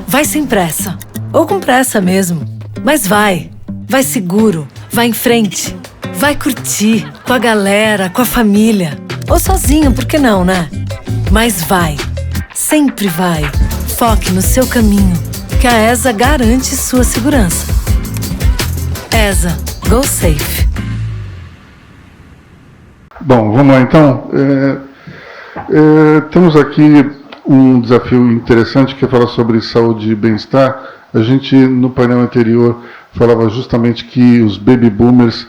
Vai sem pressa, ou com pressa mesmo, mas vai seguro, vai em frente, vai curtir, com a galera, com a família, ou sozinho, por que não, né? Mas vai, sempre vai, foque no seu caminho, que a ESA garante sua segurança. ESA, go safe. Bom, vamos lá então. Temos aqui um desafio interessante que é falar sobre saúde e bem-estar. A gente, no painel anterior, falava justamente que os baby boomers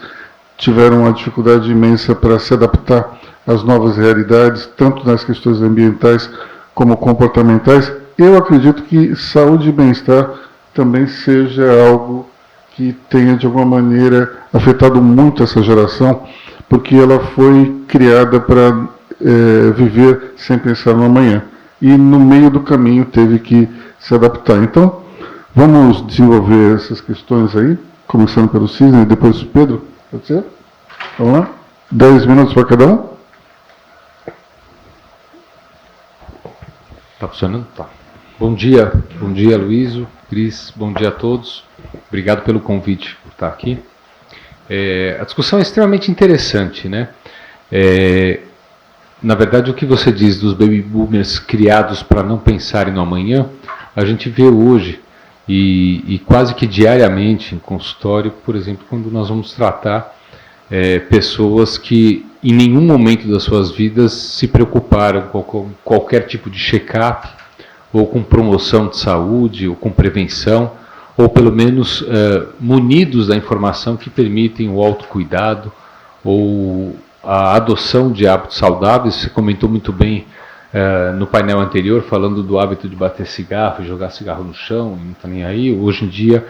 tiveram uma dificuldade imensa para se adaptar às novas realidades, tanto nas questões ambientais como comportamentais. Eu acredito que saúde e bem-estar também seja algo que tenha, de alguma maneira, afetado muito essa geração, porque ela foi criada para viver sem pensar no amanhã. E no meio do caminho teve que se adaptar. Então, vamos desenvolver essas questões aí, começando pelo Cisne e depois o Pedro, pode ser? Vamos lá? 10 minutos para cada um? Está funcionando? Tá. Bom dia, Luísio, Cris, bom dia a todos. Obrigado pelo convite por estar aqui. A discussão é extremamente interessante, né? Na verdade, o que você diz dos baby boomers criados para não pensarem no amanhã, a gente vê hoje e quase que diariamente em consultório, por exemplo, quando nós vamos tratar pessoas que em nenhum momento das suas vidas se preocuparam com qualquer tipo de check-up, ou com promoção de saúde, ou com prevenção, ou pelo menos munidos da informação que permitem o autocuidado ou a adoção de hábitos saudáveis. Você comentou muito bem no painel anterior, falando do hábito de bater cigarro e jogar cigarro no chão, e não está nem aí. Hoje em dia,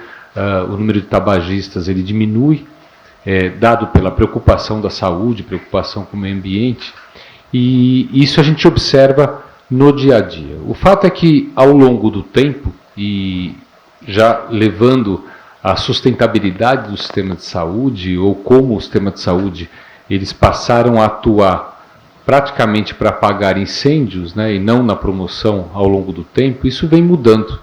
o número de tabagistas ele diminui, dado pela preocupação da saúde, preocupação com o meio ambiente, e isso a gente observa no dia a dia. O fato é que, ao longo do tempo, e já levando a sustentabilidade do sistema de saúde, ou como o sistema de saúde eles passaram a atuar praticamente para apagar incêndios, né, e não na promoção ao longo do tempo, isso vem mudando.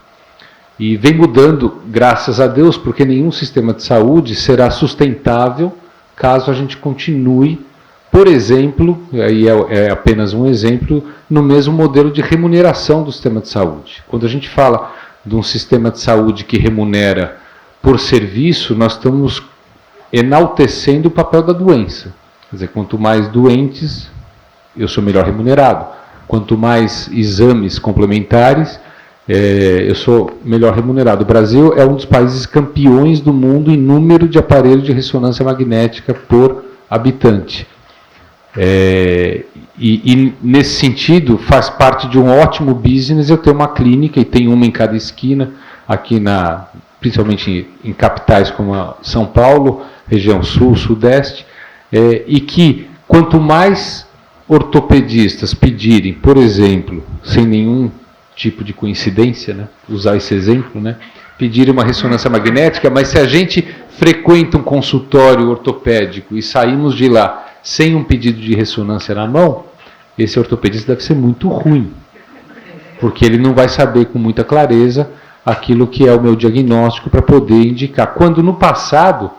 E vem mudando, graças a Deus, porque nenhum sistema de saúde será sustentável caso a gente continue, por exemplo, aí é apenas um exemplo, no mesmo modelo de remuneração do sistema de saúde. Quando a gente fala de um sistema de saúde que remunera por serviço, nós estamos enaltecendo o papel da doença. Quer dizer, quanto mais doentes, eu sou melhor remunerado. Quanto mais exames complementares, eu sou melhor remunerado. O Brasil é um dos países campeões do mundo em número de aparelhos de ressonância magnética por habitante. E nesse sentido, faz parte de um ótimo business eu ter uma clínica, e tem uma em cada esquina, aqui principalmente em capitais como São Paulo, região sul, sudeste, e que quanto mais ortopedistas pedirem, por exemplo, sem nenhum tipo de coincidência, né, usar esse exemplo, né, pedirem uma ressonância magnética, mas se a gente frequenta um consultório ortopédico e saímos de lá sem um pedido de ressonância na mão, esse ortopedista deve ser muito ruim, porque ele não vai saber com muita clareza aquilo que é o meu diagnóstico para poder indicar. Quando no passado,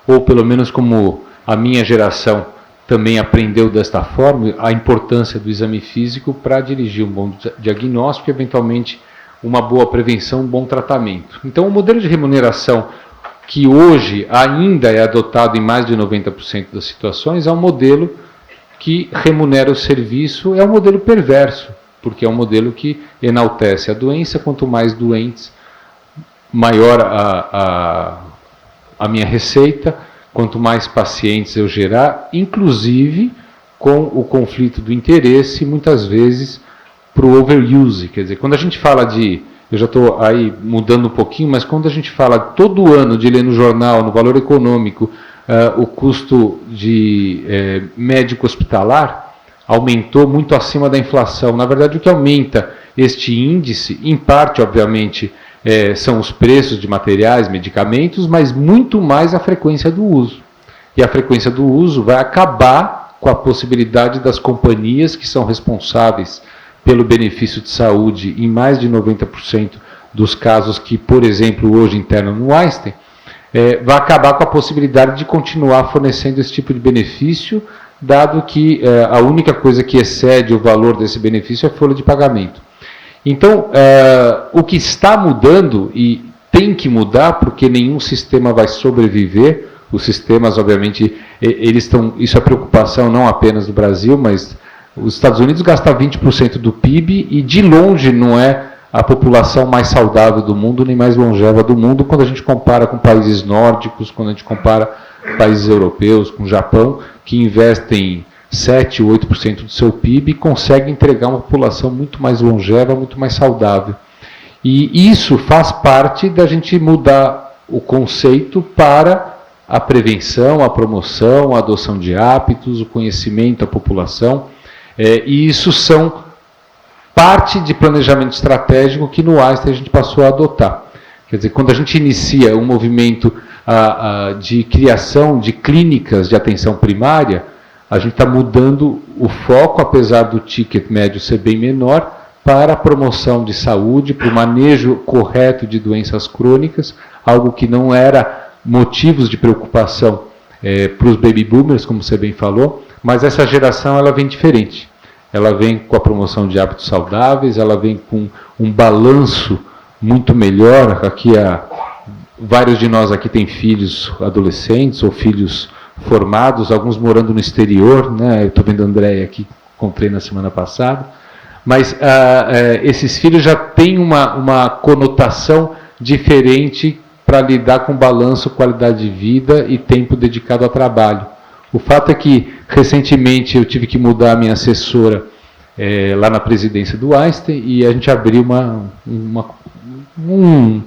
ou pelo menos como a minha geração também aprendeu desta forma, a importância do exame físico para dirigir um bom diagnóstico e, eventualmente, uma boa prevenção, um bom tratamento. Então, o modelo de remuneração que hoje ainda é adotado em mais de 90% das situações é um modelo que remunera o serviço, é um modelo perverso, porque é um modelo que enaltece a doença. Quanto mais doentes, maior a minha receita. Quanto mais pacientes eu gerar, inclusive com o conflito do interesse, muitas vezes para o overuse. Quer dizer, quando a gente fala eu já estou aí mudando um pouquinho, mas quando a gente fala todo ano de ler no jornal, no Valor Econômico, o custo de médico hospitalar aumentou muito acima da inflação. Na verdade, o que aumenta este índice, em parte, obviamente, são os preços de materiais, medicamentos, mas muito mais a frequência do uso. E a frequência do uso vai acabar com a possibilidade das companhias que são responsáveis pelo benefício de saúde em mais de 90% dos casos que, por exemplo, hoje internam no Einstein, vai acabar com a possibilidade de continuar fornecendo esse tipo de benefício, dado que a única coisa que excede o valor desse benefício é a folha de pagamento. Então, o que está mudando, e tem que mudar, porque nenhum sistema vai sobreviver, os sistemas, obviamente, isso é preocupação não apenas do Brasil, mas os Estados Unidos gastam 20% do PIB e, de longe, não é a população mais saudável do mundo, nem mais longeva do mundo, quando a gente compara com países nórdicos, quando a gente compara países europeus, com o Japão, que investem 7 ou 8% do seu PIB e consegue entregar uma população muito mais longeva, muito mais saudável. E isso faz parte da gente mudar o conceito para a prevenção, a promoção, a adoção de hábitos, o conhecimento à população. E isso são parte de planejamento estratégico que no Einstein a gente passou a adotar. Quer dizer, quando a gente inicia um movimento de criação de clínicas de atenção primária, a gente está mudando o foco, apesar do ticket médio ser bem menor, para a promoção de saúde, para o manejo correto de doenças crônicas, algo que não era motivos de preocupação para os baby boomers, como você bem falou, mas essa geração ela vem diferente. Ela vem com a promoção de hábitos saudáveis, ela vem com um balanço muito melhor. Vários de nós aqui têm filhos adolescentes ou filhos formados, alguns morando no exterior, né? Eu estou vendo a Andréia aqui, comprei na semana passada, mas esses filhos já têm uma conotação diferente para lidar com balanço, qualidade de vida e tempo dedicado ao trabalho. O fato é que, recentemente, eu tive que mudar a minha assessora lá na presidência do Einstein e a gente abriu um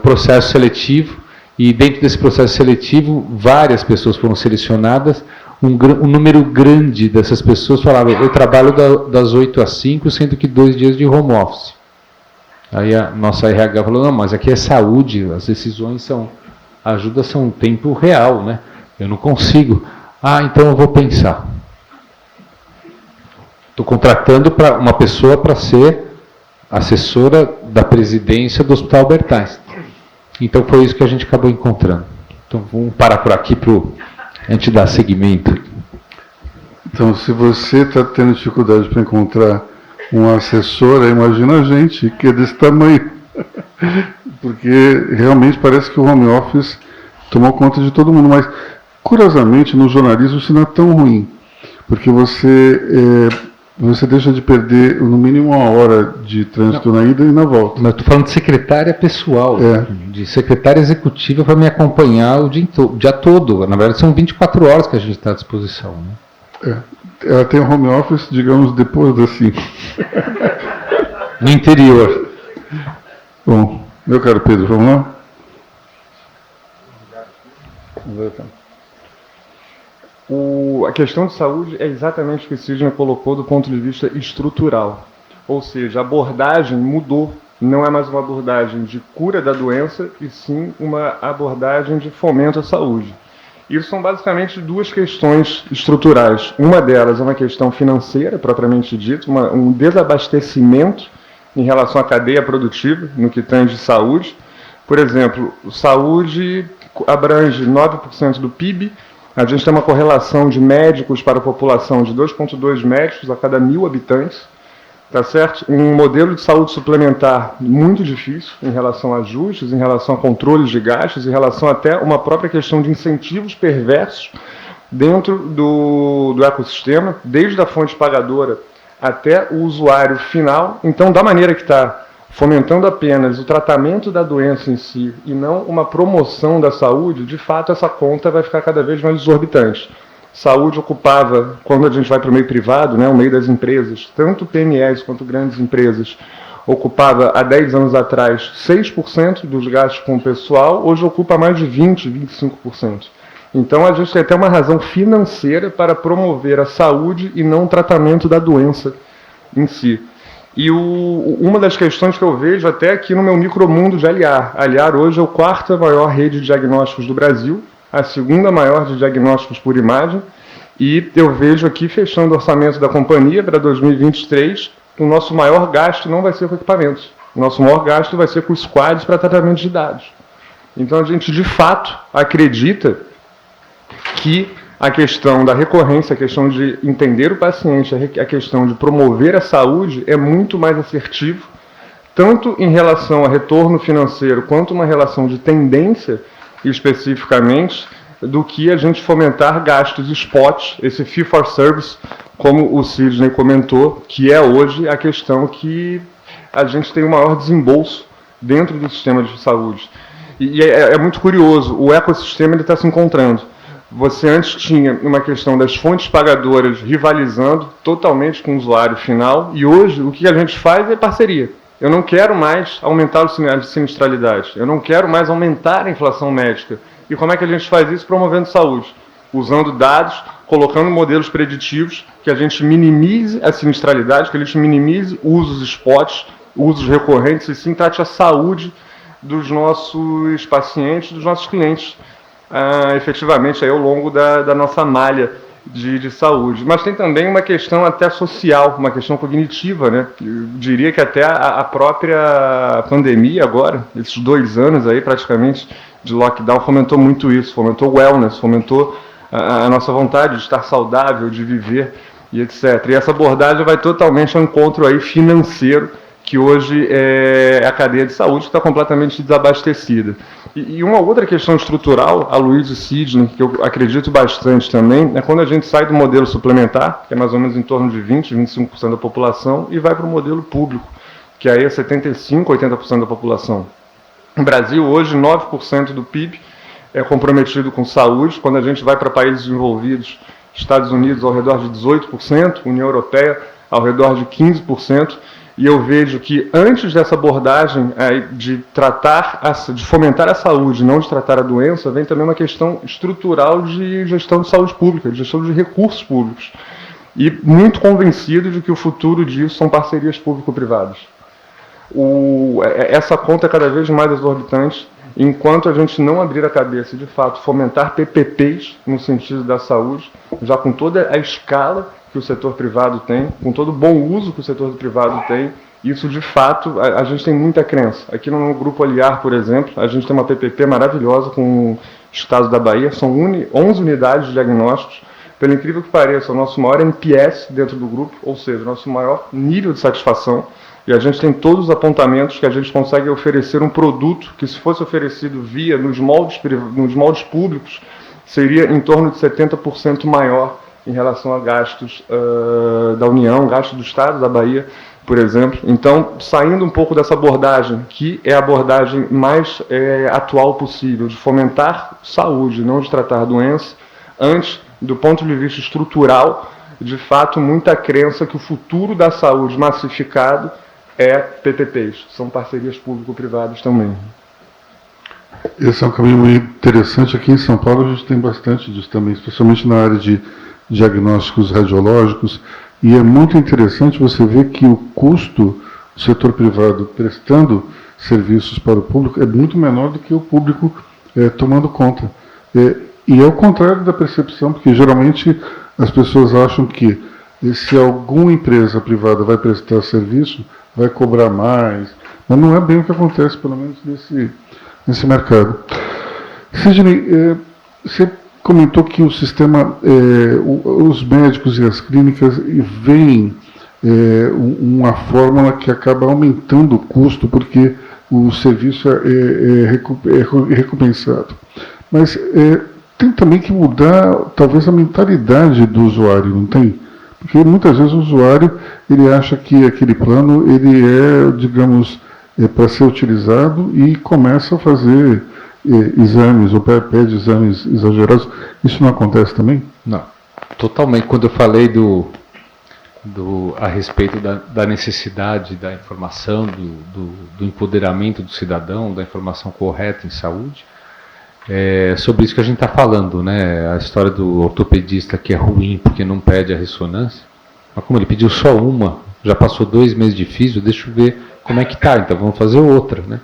processo seletivo e, dentro desse processo seletivo, várias pessoas foram selecionadas. Um número grande dessas pessoas falavam: eu trabalho das 8 às 5, sendo que 2 dias de home office. Aí a nossa RH falou: não, mas aqui é saúde, as decisões ajuda são tempo real, né? Eu não consigo. Então eu vou pensar. Estou contratando uma pessoa para ser assessora da presidência do Hospital Albert Einstein. Então foi isso que a gente acabou encontrando. Então vamos parar por aqui para a gente dar seguimento. Então, se você está tendo dificuldade para encontrar uma assessora, imagina a gente, que é desse tamanho. Porque realmente parece que o home office tomou conta de todo mundo. Mas, curiosamente, no jornalismo isso não é tão ruim. Porque você deixa de perder no mínimo 1 hora de trânsito na ida e na volta. Mas eu estou falando de secretária pessoal, de secretária executiva para me acompanhar o dia todo. Na verdade, são 24 horas que a gente está à disposição. Né? Ela tem home office, digamos, depois das 5. No interior. Bom, meu caro Pedro, vamos lá? A questão de saúde é exatamente o que o Sidney colocou do ponto de vista estrutural. Ou seja, a abordagem mudou. Não é mais uma abordagem de cura da doença, e sim uma abordagem de fomento à saúde. Isso são basicamente 2 questões estruturais. Uma delas é uma questão financeira, propriamente dita, um desabastecimento em relação à cadeia produtiva, no que tange saúde. Por exemplo, saúde abrange 9% do PIB, a gente tem uma correlação de médicos para a população de 2,2 médicos a cada 1.000 habitantes, tá certo? Um modelo de saúde suplementar muito difícil em relação a ajustes, em relação a controles de gastos, em relação até uma própria questão de incentivos perversos dentro do ecossistema, desde a fonte pagadora até o usuário final. Então, da maneira que está fomentando apenas o tratamento da doença em si e não uma promoção da saúde, de fato essa conta vai ficar cada vez mais exorbitante. Saúde ocupava, quando a gente vai para o meio privado, né, o meio das empresas, tanto PMEs quanto grandes empresas, ocupava há 10 anos atrás 6% dos gastos com o pessoal, hoje ocupa mais de 20%, 25%. Então a gente tem até uma razão financeira para promover a saúde e não o tratamento da doença em si. E uma das questões que eu vejo até aqui no meu micromundo de Aliar. Aliar hoje é a 4ª maior rede de diagnósticos do Brasil, a 2ª maior de diagnósticos por imagem, e eu vejo aqui, fechando o orçamento da companhia para 2023, o nosso maior gasto não vai ser com equipamentos. O nosso maior gasto vai ser com squads para tratamento de dados. Então a gente, de fato, acredita que a questão da recorrência, a questão de entender o paciente, a questão de promover a saúde é muito mais assertivo, tanto em relação a retorno financeiro, quanto uma relação de tendência, especificamente, do que a gente fomentar gastos spot, esse fee for service, como o Sidney comentou, que é hoje a questão que a gente tem o maior desembolso dentro do sistema de saúde. E é muito curioso, o ecossistema está se encontrando. Você antes tinha uma questão das fontes pagadoras rivalizando totalmente com o usuário final, e hoje o que a gente faz é parceria. Eu não quero mais aumentar a sinistralidade, eu não quero mais aumentar a inflação médica. E como é que a gente faz isso? Promovendo saúde, usando dados, colocando modelos preditivos, que a gente minimize a sinistralidade, que a gente minimize usos spots, usos recorrentes, e sim trate a saúde dos nossos pacientes, dos nossos clientes, efetivamente aí ao longo da nossa malha de saúde. Mas tem também uma questão até social, uma questão cognitiva, né? Eu diria que até a própria pandemia agora, esses 2 anos aí praticamente de lockdown, fomentou muito isso, fomentou o wellness, fomentou a nossa vontade de estar saudável, de viver e etc. E essa abordagem vai totalmente ao encontro aí financeiro, que hoje é a cadeia de saúde que está completamente desabastecida. E uma outra questão estrutural, a Luiz e Sidney, que eu acredito bastante também, é quando a gente sai do modelo suplementar, que é mais ou menos em torno de 20%, 25% da população, e vai para o modelo público, que aí é 75%, 80% da população. No Brasil, hoje, 9% do PIB é comprometido com saúde. Quando a gente vai para países desenvolvidos, Estados Unidos ao redor de 18%, União Europeia ao redor de 15%, e eu vejo que antes dessa abordagem de fomentar a saúde, não de tratar a doença, vem também uma questão estrutural de gestão de saúde pública, de gestão de recursos públicos. E muito convencido de que o futuro disso são parcerias público-privadas. Essa conta é cada vez mais exorbitante, enquanto a gente não abrir a cabeça e, de fato, fomentar PPPs no sentido da saúde, já com toda a escala que o setor privado tem, com todo o bom uso que o setor privado tem, isso, de fato, a gente tem muita crença. Aqui no Grupo Aliar, por exemplo, a gente tem uma PPP maravilhosa com o Estado da Bahia, são 11 unidades de diagnósticos. Pelo incrível que pareça, o nosso maior NPS dentro do grupo, ou seja, o nosso maior nível de satisfação, e a gente tem todos os apontamentos que a gente consegue oferecer um produto que, se fosse oferecido via nos moldes públicos, seria em torno de 70% maior em relação a gastos da União, gastos do Estado, da Bahia, por exemplo. Então, saindo um pouco dessa abordagem, que é a abordagem mais atual possível, de fomentar saúde, não de tratar doença, antes, do ponto de vista estrutural, de fato, muita crença que o futuro da saúde massificado é PPPs, são parcerias público-privadas também. Esse é um caminho muito interessante. Aqui em São Paulo a gente tem bastante disso também, especialmente na área de diagnósticos radiológicos, e é muito interessante você ver que o custo do setor privado prestando serviços para o público é muito menor do que o público tomando conta. E é o contrário da percepção, porque geralmente as pessoas acham que se alguma empresa privada vai prestar serviço, vai cobrar mais, mas não é bem o que acontece, pelo menos nesse mercado. Sidney, você comentou que o sistema, os médicos e as clínicas veem uma fórmula que acaba aumentando o custo porque o serviço é recompensado. Mas tem também que mudar, talvez, a mentalidade do usuário, não tem? Porque muitas vezes o usuário ele acha que aquele plano ele digamos, para ser utilizado e começa a fazer exames, ou pede exames exagerados. Isso não acontece também? Não. Totalmente. Quando eu falei a respeito da necessidade da informação, do empoderamento do cidadão, da informação correta em saúde, é sobre isso que a gente está falando, né? A história do ortopedista que é ruim porque não pede a ressonância, mas como ele pediu só uma, já passou 2 meses de físio, deixa eu ver como é que tá, então vamos fazer outra, né?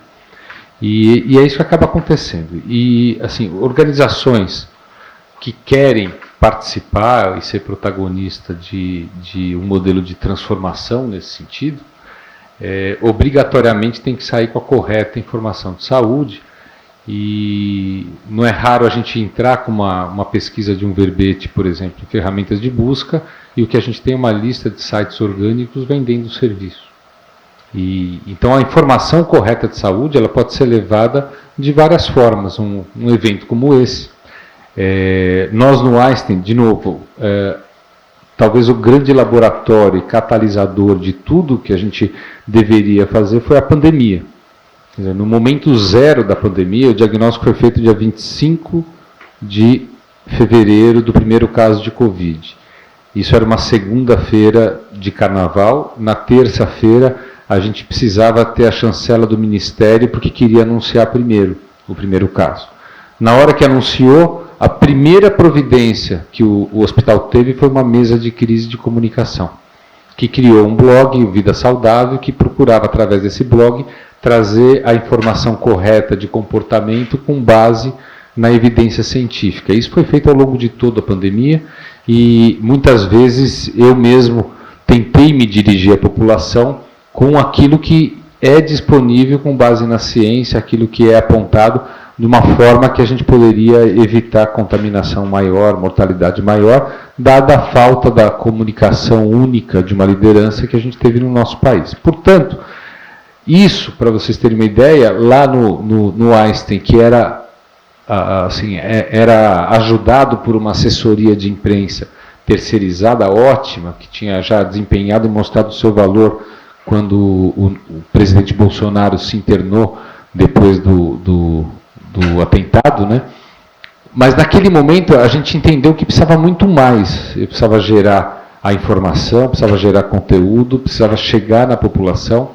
E é isso que acaba acontecendo. E, assim, organizações que querem participar e ser protagonista de um modelo de transformação nesse sentido, obrigatoriamente tem que sair com a correta informação de saúde. E não é raro a gente entrar com uma pesquisa de um verbete, por exemplo, em ferramentas de busca, e o que a gente tem é uma lista de sites orgânicos vendendo o serviço. Então a informação correta de saúde ela pode ser levada de várias formas. Um evento como esse. Nós no Einstein, de novo, talvez o grande laboratório e catalisador de tudo que a gente deveria fazer foi a pandemia. Quer dizer, no momento zero da pandemia, o diagnóstico foi feito dia 25 de fevereiro do primeiro caso de Covid. Isso era uma segunda-feira de carnaval. Na terça-feira, a gente precisava ter a chancela do Ministério porque queria anunciar o primeiro caso. Na hora que anunciou, a primeira providência que o hospital teve foi uma mesa de crise de comunicação, que criou um blog, o Vida Saudável, que procurava, através desse blog, trazer a informação correta de comportamento com base na evidência científica. Isso foi feito ao longo de toda a pandemia e muitas vezes eu mesmo tentei me dirigir à população com aquilo que é disponível com base na ciência, aquilo que é apontado de uma forma que a gente poderia evitar contaminação maior, mortalidade maior, dada a falta da comunicação única de uma liderança que a gente teve no nosso país. Portanto, isso, para vocês terem uma ideia, lá no Einstein, que era ajudado por uma assessoria de imprensa terceirizada ótima, que tinha já desempenhado e mostrado o seu valor quando o presidente Bolsonaro se internou depois do atentado, né? Mas naquele momento a gente entendeu que precisava muito mais. Eu precisava gerar a informação, precisava gerar conteúdo, precisava chegar na população.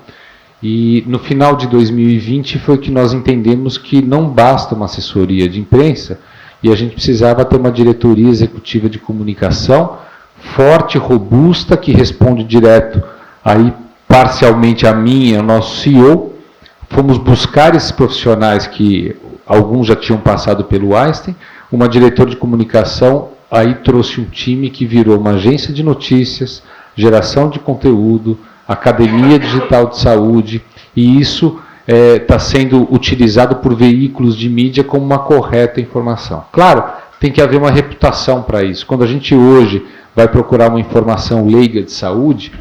E no final de 2020 foi que nós entendemos que não basta uma assessoria de imprensa e a gente precisava ter uma diretoria executiva de comunicação forte, robusta, que responde direto aí parcialmente a mim e ao nosso CEO. Fomos buscar esses profissionais que alguns já tinham passado pelo Einstein, uma diretora de comunicação, aí trouxe um time que virou uma agência de notícias, geração de conteúdo, academia digital de saúde, e isso está sendo utilizado por veículos de mídia como uma correta informação. Claro, tem que haver uma reputação para isso. Quando a gente hoje vai procurar uma informação leiga de saúde,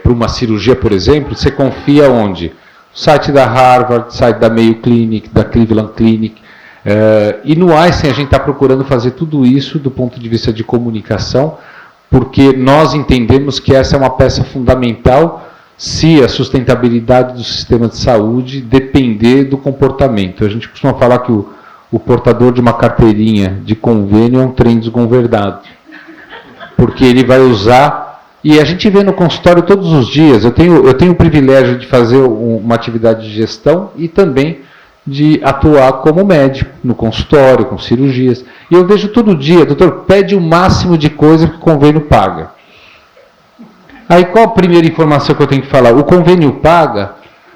para uma cirurgia, por exemplo, você confia onde? Site da Harvard, site da Mayo Clinic, da Cleveland Clinic. E no Einstein a gente está procurando fazer tudo isso do ponto de vista de comunicação, porque nós entendemos que essa é uma peça fundamental se a sustentabilidade do sistema de saúde depender do comportamento. A gente costuma falar que o portador de uma carteirinha de convênio é um trem desgovernado, porque ele vai usar. E a gente vê no consultório todos os dias. Eu tenho o privilégio de fazer uma atividade de gestão e também de atuar como médico no consultório, com cirurgias. E eu vejo todo dia, doutor, pede o máximo de coisa que o convênio paga. Aí qual a primeira informação que eu tenho que falar? O convênio paga,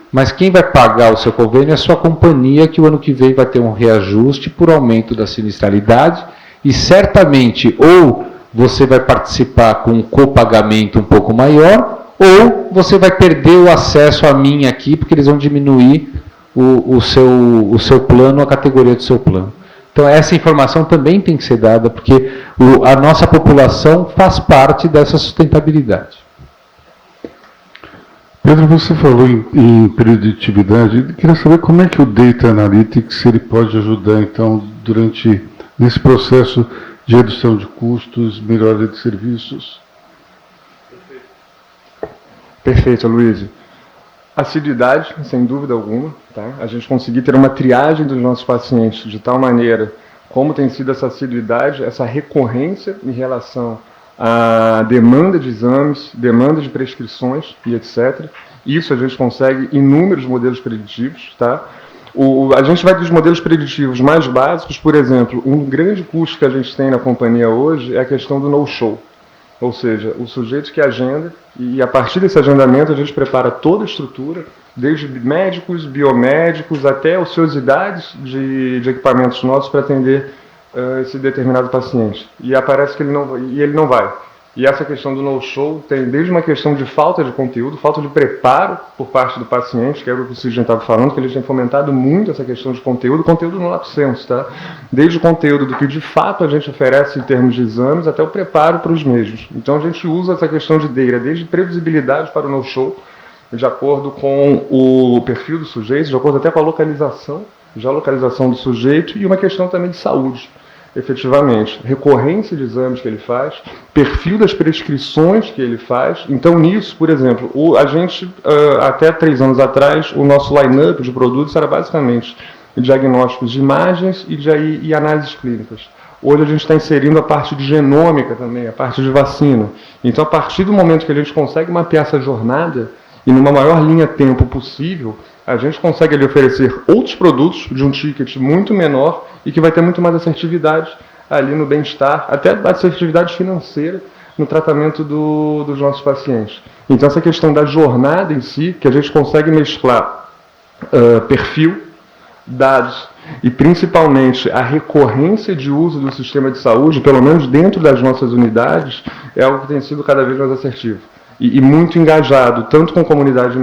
mas quem vai pagar o seu convênio é a sua companhia, que o ano que vem vai ter um reajuste por aumento da sinistralidade e certamente ou você vai participar com um copagamento um pouco maior, ou você vai perder o acesso a mim aqui, porque eles vão diminuir o seu plano, a categoria do seu plano. Então essa informação também tem que ser dada, porque a nossa população faz parte dessa sustentabilidade. Pedro, você falou em preditividade. Eu queria saber como é que o Data Analytics ele pode ajudar, então, nesse processo de redução de custos, melhoria de serviços. Perfeito, Luiz. Assiduidade, sem dúvida alguma. Tá? A gente conseguir ter uma triagem dos nossos pacientes de tal maneira como tem sido essa assiduidade, essa recorrência em relação a demanda de exames, demanda de prescrições e etc. Isso a gente consegue inúmeros modelos preditivos, tá? A gente vai dos modelos preditivos mais básicos, por exemplo, um grande custo que a gente tem na companhia hoje é a questão do no-show. Ou seja, o sujeito que agenda, e a partir desse agendamento a gente prepara toda a estrutura, desde médicos, biomédicos, até ociosidades de equipamentos nossos para atender esse determinado paciente. E aparece que ele não vai. E essa questão do no-show tem desde uma questão de falta de conteúdo, falta de preparo por parte do paciente, que era o que o Sidney estava falando, que eles têm fomentado muito essa questão de conteúdo no lato sensu, tá? Desde o conteúdo do que de fato a gente oferece em termos de exames, até o preparo para os mesmos. Então a gente usa essa questão de DEIRA, desde previsibilidade para o no-show, de acordo com o perfil do sujeito, de acordo até com a localização, geolocalização do sujeito, e uma questão também de saúde. Efetivamente, recorrência de exames que ele faz, perfil das prescrições que ele faz. Então, nisso, por exemplo, a gente, até 3 anos atrás, o nosso line-up de produtos era basicamente diagnósticos de imagens e análises clínicas. Hoje a gente está inserindo a parte de genômica também, a parte de vacina. Então, a partir do momento que a gente consegue mapear essa jornada, e numa maior linha-tempo possível, a gente consegue ali oferecer outros produtos de um ticket muito menor e que vai ter muito mais assertividade ali no bem-estar, até assertividade financeira no tratamento dos nossos pacientes. Então, essa questão da jornada em si, que a gente consegue mesclar perfil, dados e principalmente a recorrência de uso do sistema de saúde, pelo menos dentro das nossas unidades, é algo que tem sido cada vez mais assertivo. E muito engajado, tanto com a comunidade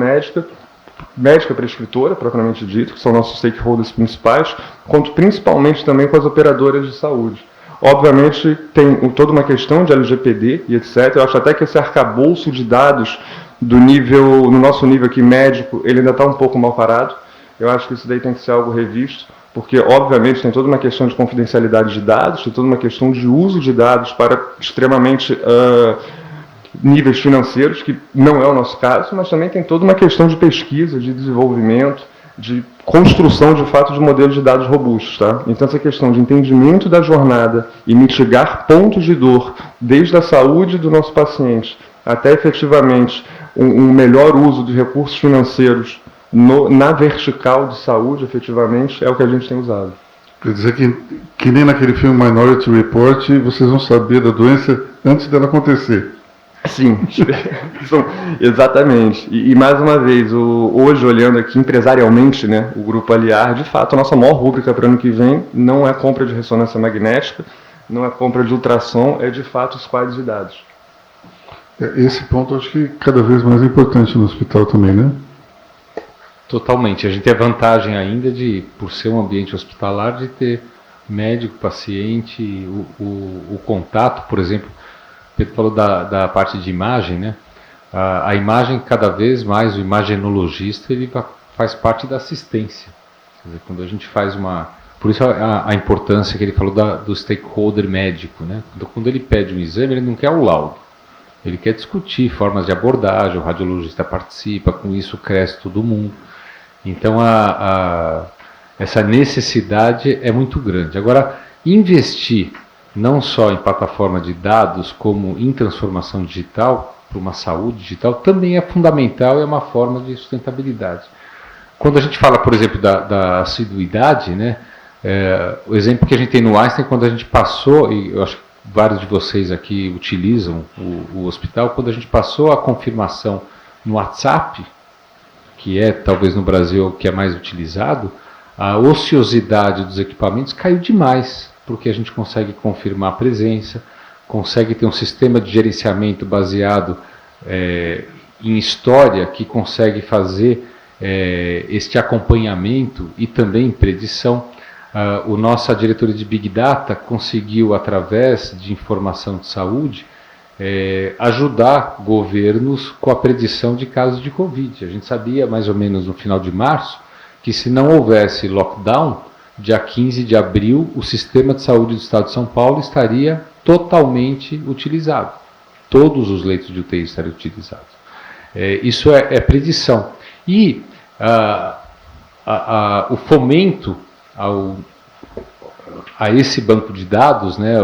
médica prescritora, propriamente dito, que são nossos stakeholders principais, quanto principalmente também com as operadoras de saúde. Obviamente, tem toda uma questão de LGPD e etc. Eu acho até que esse arcabouço de dados no nosso nível aqui médico, ele ainda está um pouco mal parado. Eu acho que isso daí tem que ser algo revisto, porque, obviamente, tem toda uma questão de confidencialidade de dados, tem toda uma questão de uso de dados para extremamente níveis financeiros, que não é o nosso caso, mas também tem toda uma questão de pesquisa, de desenvolvimento, de construção, de fato, de modelos de dados robustos. Tá? Então, essa questão de entendimento da jornada e mitigar pontos de dor, desde a saúde do nosso paciente até, efetivamente, um melhor uso dos recursos financeiros na vertical de saúde, efetivamente, é o que a gente tem usado. Quer dizer que nem naquele filme Minority Report, vocês vão saber da doença antes dela acontecer. Sim, exatamente. E mais uma vez, hoje, olhando aqui empresarialmente, né, o Grupo Aliar, de fato, a nossa maior rúbrica para o ano que vem não é compra de ressonância magnética, não é compra de ultrassom, é de fato os quadros de dados. Esse ponto acho que cada vez mais é importante no hospital também, né? Totalmente. A gente tem a vantagem ainda de, por ser um ambiente hospitalar, de ter médico, paciente, o contato, por exemplo. Pedro falou da parte de imagem, né? A imagem, cada vez mais, o imagenologista, ele faz parte da assistência. Quer dizer, quando a gente faz por isso a importância que ele falou do stakeholder médico, né? Quando ele pede um exame, ele não quer o laudo. Ele quer discutir formas de abordagem, o radiologista participa, com isso cresce todo mundo. Então, essa necessidade é muito grande. Agora, investir não só em plataforma de dados, como em transformação digital, para uma saúde digital, também é fundamental e é uma forma de sustentabilidade. Quando a gente fala, por exemplo, da assiduidade, né, o exemplo que a gente tem no Einstein, quando a gente passou, e eu acho que vários de vocês aqui utilizam o hospital, quando a gente passou a confirmação no WhatsApp, que é talvez no Brasil o que é mais utilizado, a ociosidade dos equipamentos caiu demais, porque a gente consegue confirmar a presença, consegue ter um sistema de gerenciamento baseado em história, que consegue fazer este acompanhamento e também predição. Nossa diretoria de Big Data conseguiu, através de informação de saúde, ajudar governos com a predição de casos de Covid. A gente sabia, mais ou menos no final de março, que se não houvesse lockdown, dia 15 de abril, o sistema de saúde do Estado de São Paulo estaria totalmente utilizado. Todos os leitos de UTI estariam utilizados. Isso é predição. E o fomento a esse banco de dados, né,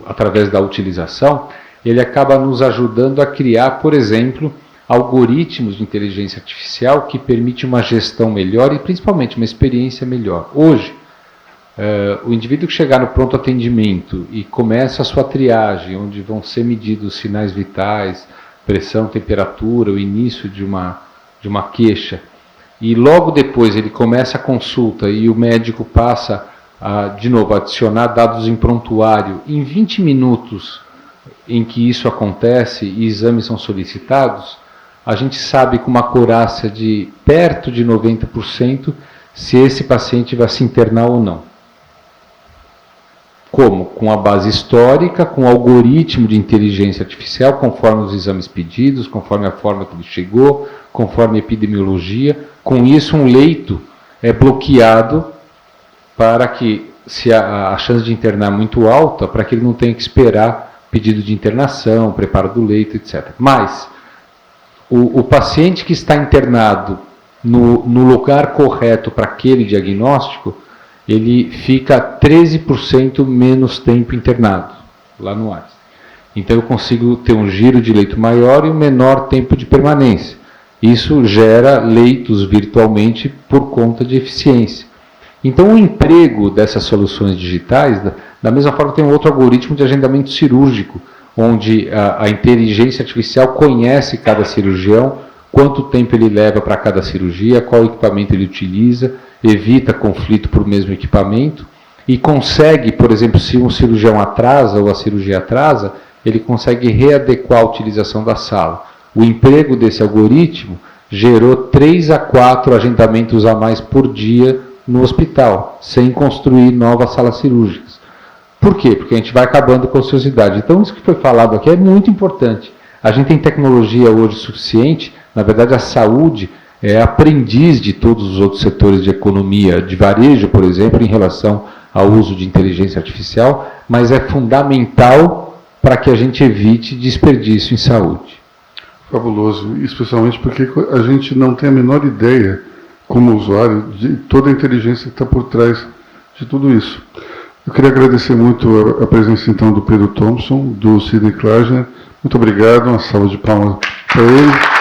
através da utilização, ele acaba nos ajudando a criar, por exemplo, algoritmos de inteligência artificial que permitem uma gestão melhor e principalmente uma experiência melhor. Hoje, o indivíduo que chegar no pronto atendimento e começa a sua triagem, onde vão ser medidos sinais vitais, pressão, temperatura, o início de uma queixa, e logo depois ele começa a consulta e o médico passa a, de novo, adicionar dados em prontuário, em 20 minutos em que isso acontece e exames são solicitados, a gente sabe com uma acurácia de perto de 90% se esse paciente vai se internar ou não. Como? Com a base histórica, com o algoritmo de inteligência artificial, conforme os exames pedidos, conforme a forma que ele chegou, conforme a epidemiologia. Com isso, um leito é bloqueado para que, se a chance de internar é muito alta, para que ele não tenha que esperar pedido de internação, preparo do leito, etc. Mas, o paciente que está internado no lugar correto para aquele diagnóstico, ele fica 13% menos tempo internado, lá no Einstein. Então eu consigo ter um giro de leito maior e um menor tempo de permanência. Isso gera leitos virtualmente por conta de eficiência. Então o emprego dessas soluções digitais, da mesma forma tem um outro algoritmo de agendamento cirúrgico, onde a inteligência artificial conhece cada cirurgião, quanto tempo ele leva para cada cirurgia, qual equipamento ele utiliza, evita conflito por mesmo equipamento e consegue, por exemplo, se um cirurgião atrasa ou a cirurgia atrasa, ele consegue readequar a utilização da sala. O emprego desse algoritmo gerou 3 a 4 agendamentos a mais por dia no hospital, sem construir novas salas cirúrgicas. Por quê? Porque a gente vai acabando com a ociosidade. Então, isso que foi falado aqui é muito importante. A gente tem tecnologia hoje suficiente, na verdade a saúde é aprendiz de todos os outros setores de economia, de varejo, por exemplo, em relação ao uso de inteligência artificial, mas é fundamental para que a gente evite desperdício em saúde. Fabuloso, especialmente porque a gente não tem a menor ideia, como usuário, de toda a inteligência que está por trás de tudo isso. Eu queria agradecer muito a presença, então, do Pedro Thompson, do Sidney Klarsner. Muito obrigado, uma salva de palmas para ele.